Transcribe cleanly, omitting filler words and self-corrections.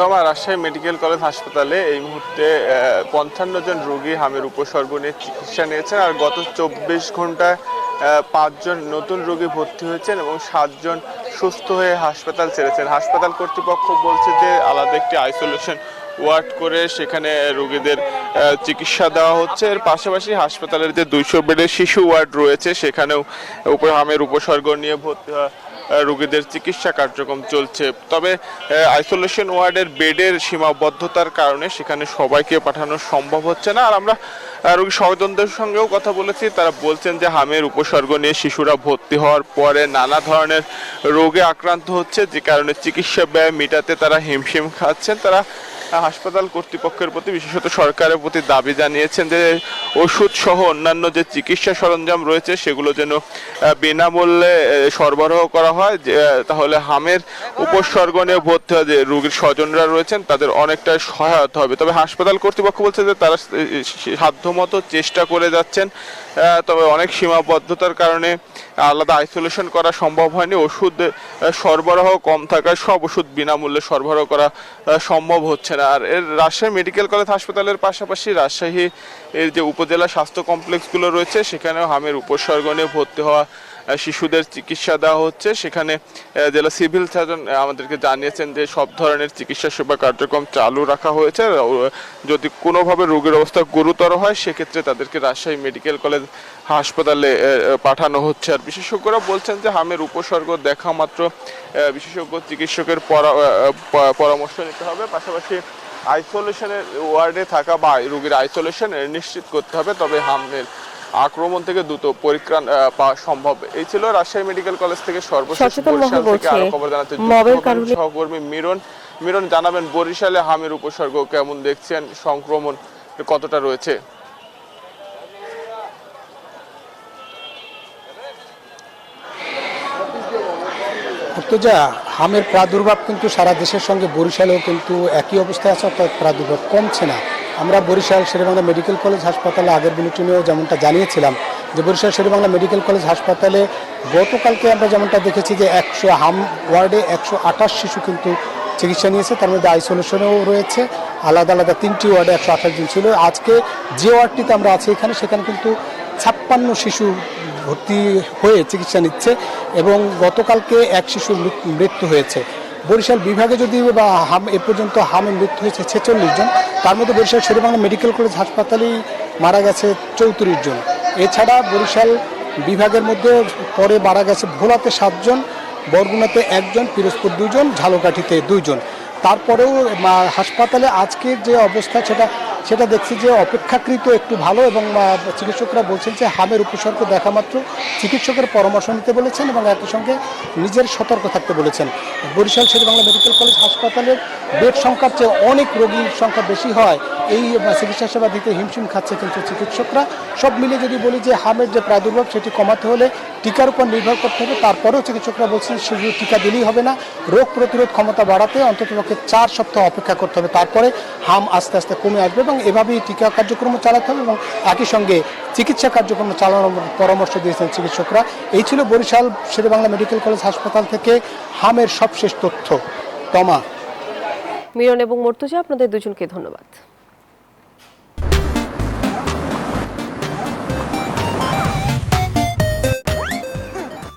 তমা Rajshahi medical college হাসপাতালে এই মুহূর্তে ৫৫ জন রোগী হামের উপসর্গ নিয়ে চিকিৎসা নিয়েছেন। আর গত ২৪ ঘন্টায় ৫ জন নতুন রোগী ভর্তি হয়েছেন এবং ৭ জন সুস্থ হয়ে হাসপাতাল ছেড়েছেন। হাসপাতাল কর্তৃপক্ষ বলছে যে আলাদা একটি আইসোলেশন ওয়ার্ড করে সেখানে রোগীদের চিকিৎসা দেওয়া হচ্ছে। এর পাশাপাশি হাসপাতালের যে ২০০ বেডের শিশু ওয়ার্ড রয়েছে সেখানেও হামের উপসর্গ নিয়ে ভর্তি হওয়া রোগীদের চিকিৎসা কার্যক্রম চলছে। তবে আইসোলেশন ওয়ার্ডের বেডের সীমাবদ্ধতার কারণে সেখানে সবাইকে পাঠানো সম্ভব হচ্ছে না। আর আমরা রোগী স্বজনদের সঙ্গেও কথা বলেছি, তারা বলছেন যে হামের উপসর্গ নিয়ে শিশুরা ভর্তি হওয়ার পরে নানা ধরনের রোগে আক্রান্ত হচ্ছে, যে কারণে চিকিৎসা ব্যয় মেটাতে তারা হিমশিম খাচ্ছেন। তারা হাসপাতাল কর্তৃপক্ষের প্রতি, বিশেষত সরকারের প্রতি দাবি জানিয়েছেন যে ওষুধ সহ অন্যান্য যে চিকিৎসা সরঞ্জাম রয়েছে সেগুলো যেন বিনামূল্যে সরবরাহ করা হয়, তাহলে হামের উপসর্গ নিয়ে ভর্তি হওয়া যে রোগীর স্বজনরা রয়েছেন তাদের অনেকটা সহায়তা হবে। তবে হাসপাতাল কর্তৃপক্ষ বলছে যে তারা সাধ্যমতো চেষ্টা করে যাচ্ছেন, তবে অনেক সীমাবদ্ধতার কারণে আলাদা আইসোলেশন করা সম্ভব হয়নি। ওষুধ সরবরাহ কম থাকায় সব ওষুধ বিনামূল্যে সরবরাহ করা সম্ভব হচ্ছে না। আর এর রাজশাহী মেডিকেল কলেজ হাসপাতালের পাশাপাশি রাজশাহী এর যে উপজেলা স্বাস্থ্য কমপ্লেক্সগুলো রয়েছে সেখানেও হামের উপসর্গ নিয়ে ভর্তি হওয়া শিশুদের চিকিৎসা দেওয়া হচ্ছে। সেখানে জেলা সিভিল সার্জন আমাদেরকে জানিয়েছেন যে সব ধরনের চিকিৎসা সেবা কার্যক্রম চালু রাখা হয়েছে। যদি কোনোভাবে রোগীর অবস্থা গুরুতর হয় সেক্ষেত্রে তাদেরকে রাজশাহী মেডিকেল কলেজ হাসপাতালে পাঠানো হচ্ছে। আর বিশেষজ্ঞরা বলছেন যে হামের উপসর্গ দেখা মাত্র বিশেষজ্ঞ চিকিৎসকের পরামর্শ নিতে হবে, পাশাপাশি আইসোলেশনের ওয়ার্ডে থাকা বা রোগীর আইসোলেশন নিশ্চিত করতে হবে, তবে হামের আক্রমণ থেকে দ্রুত পরিত্রাণ পাওয়া সম্ভব। এই ছিল রাজশাহী মেডিকেল কলেজ থেকে সর্বশেষ বরিশাল থেকে আরো খবর জানাতে সহকর্মী মিরন জানাবেন বরিশালে হামের উপসর্গ কেমন দেখছেন, সংক্রমণ কতটা রয়েছে? হামের প্রাদুর্ভাব কিন্তু সারা দেশের সঙ্গে বরিশালেও কিন্তু একই অবস্থায় আছে, অর্থাৎ প্রাদুর্ভাব কমছে না। আমরা বরিশাল শেরেবাংলা মেডিকেল কলেজ হাসপাতালে আগের বুলেটিনেও যেমনটা জানিয়েছিলাম যে বরিশাল শেরেবাংলা মেডিকেল কলেজ হাসপাতালে গতকালকে আমরা যেমনটা দেখেছি যে হাম ওয়ার্ডে ১২৮ শিশু কিন্তু চিকিৎসা নিয়েছে, তার মধ্যে আইসোলেশনেও রয়েছে আলাদা আলাদা ৩টি ওয়ার্ডে ১২৮ জন ছিল। আজকে যে ওয়ার্ডটিতে আমরা আছি এখানে সেখানে কিন্তু ৫৬ শিশু ভর্তি হয়ে চিকিৎসা নিচ্ছে এবং গতকালকে এক শিশুর মৃত্যু হয়েছে। বরিশাল বিভাগে যদি বা এ পর্যন্ত হামে মৃত্যু হয়েছে ৪৬ জন, তার মধ্যে বরিশাল শেরেবাংলা মেডিকেল কলেজ হাসপাতালেই মারা গেছে ৩৪ জন। এছাড়া বরিশাল বিভাগের মধ্যে পরে মারা গেছে ভোলাতে ৭ জন, বরগুনাতে ১ জন, পিরোজপুর ২ জন, ঝালকাঠিতে ২ জন। তারপরেও হাসপাতালে আজকের যে অবস্থা সেটা দেখছি যে অপেক্ষাকৃত একটু ভালো এবং চিকিৎসকরা বলছেন যে হামের উপসর্গ দেখা মাত্র চিকিৎসকের পরামর্শ নিতে বলেছেন এবং একই সঙ্গে নিজের সতর্ক থাকতে বলেছেন। বরিশাল শেরেবাংলা মেডিকেল কলেজ হাসপাতালের বেড সংখ্যার চেয়ে অনেক রোগীর সংখ্যা বেশি হয়, এই চিকিৎসা সেবা দিতে হিমশিম খাচ্ছে কিন্তু চিকিৎসকরা। সব মিলিয়ে যদি বলি যে হামের যে প্রাদুর্ভাব সেটি কমাতে হলে টিকার উপর নির্ভর করতে হবে, তারপরেও চিকিৎসকরা বলছেন শুধু টিকা দিলেই হবে না, রোগ প্রতিরোধ ক্ষমতা বাড়াতে অন্ততপক্ষে ৪ সপ্তাহ অপেক্ষা করতে হবে, তারপরে হাম আস্তে আস্তে কমে আসবে এবং এভাবেই টিকা কার্যক্রম চালাতে হবে এবং একই সঙ্গে চিকিৎসা কার্যক্রম চালানোর পরামর্শ দিয়েছেন চিকিৎসকরা। এই ছিল বরিশাল শেরেবাংলা মেডিকেল কলেজ হাসপাতাল থেকে হামের সবশেষ তথ্য। তমা, মিরন এবং মর্তুজা, আপনাদের দুজনকে ধন্যবাদ।